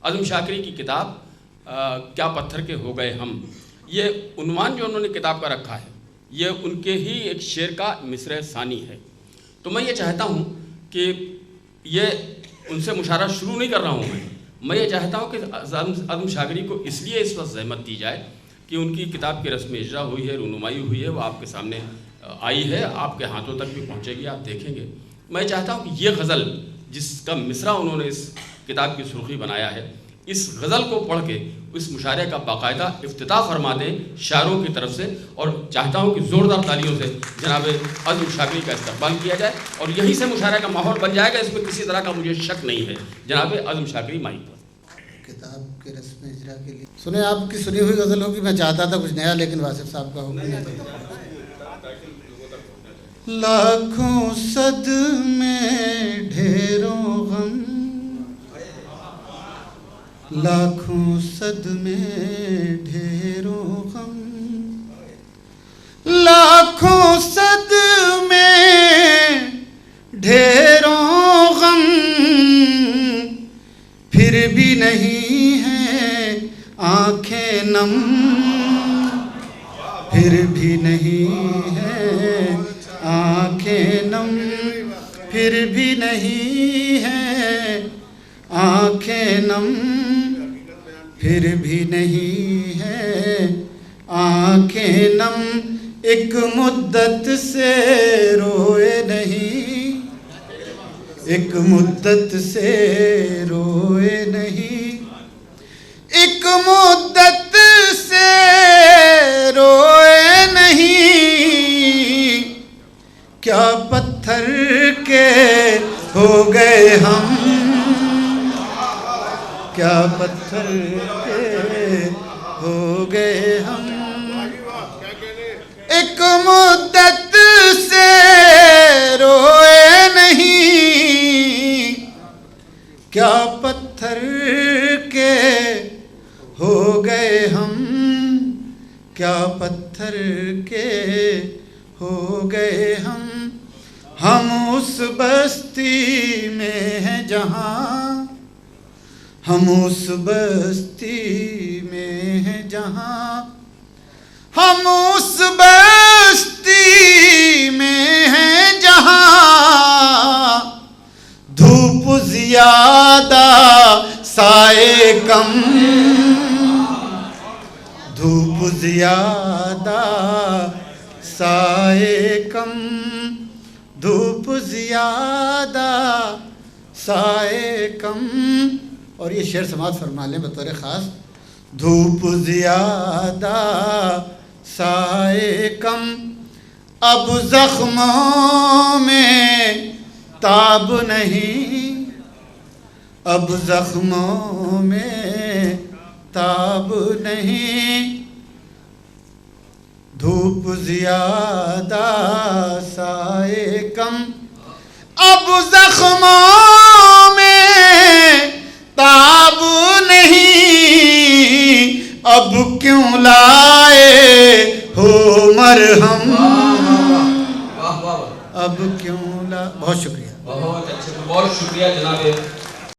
आज़म शाकरी की किताब क्या पत्थर के हो गए हम, ये उन्वान जो उन्होंने किताब का रखा है ये उनके ही एक शेर का मिसरे सानी है। तो मैं ये चाहता हूँ कि ये उनसे मुशारा शुरू नहीं कर रहा हूँ, मैं ये चाहता हूँ कि आज़म शाकरी को इसलिए इस वक्त ज़हमत दी जाए कि उनकी किताब की रस्म इजरा हुई है, रुनुमाई हुई है, वो आपके सामने आई है, आपके हाथों तक भी पहुँचेगी, आप देखेंगे। मैं चाहता हूँ कि ये गज़ल जिसका मिसरा उन्होंने इस किताब की सुर्खी बनाया है, इस गज़ल को पढ़ के इस मुशायरे का बाकायदा इफ्तिताह फरमा दें शायरों की तरफ से, और चाहता हूँ कि ज़ोरदार तालियों से जनाब आज़म शाकरी का इस्तकबाल किया जाए और यहीं से मुशायरे का माहौल बन जाएगा, इसमें किसी तरह का मुझे शक नहीं है। जनाब आज़म शाकरी माइक पर। किताब के रस्म इजरा के लिए सुने, आपकी सुनी हुई गज़ल होगी, मैं चाहता था कुछ नया, लेकिन वासिफ साहब का हुक्म नहीं था। लाखों सदमे ढेरों गम, लाखों सदमे ढेरों गम, लाखों सदमे ढेरों गम, फिर भी नहीं है आंखें नम, फिर भी नहीं है आंखें नम, फिर भी नहीं है आंखें नम, फिर भी नहीं है आंखें नम, एक मुद्दत से रोए नहीं, एक मुद्दत से रोए नहीं, एक मुद्दत से रोए नहीं, क्या पत्थर के हो गए हम, क्या पत्थर के हो गए हम, एक मुद्दत से रोए नहीं, क्या पत्थर के हो गए हम, क्या पत्थर के हो गए हम उस बस्ती में हैं जहाँ, हम उस बस्ती में हैं जहाँ, हम उस बस्ती में हैं जहाँ, धूप ज़्यादा साए कम, धूप ज़्यादा साए कम, धूप ज़्यादा साए कम। और ये शेर समाज फरमा लें बतौर ख़ास, धूप ज़्यादा साए कम, अब ज़ख्मों में ताब नहीं, अब ज़ख्मों में ताब नहीं, धूप ज़्यादा साए कम, अब ज़ख्मों में ताब नहीं, अब क्यों लाए हो मरहम, अब क्यों ला। बहुत शुक्रिया, बहुत अच्छे, बहुत शुक्रिया जनाब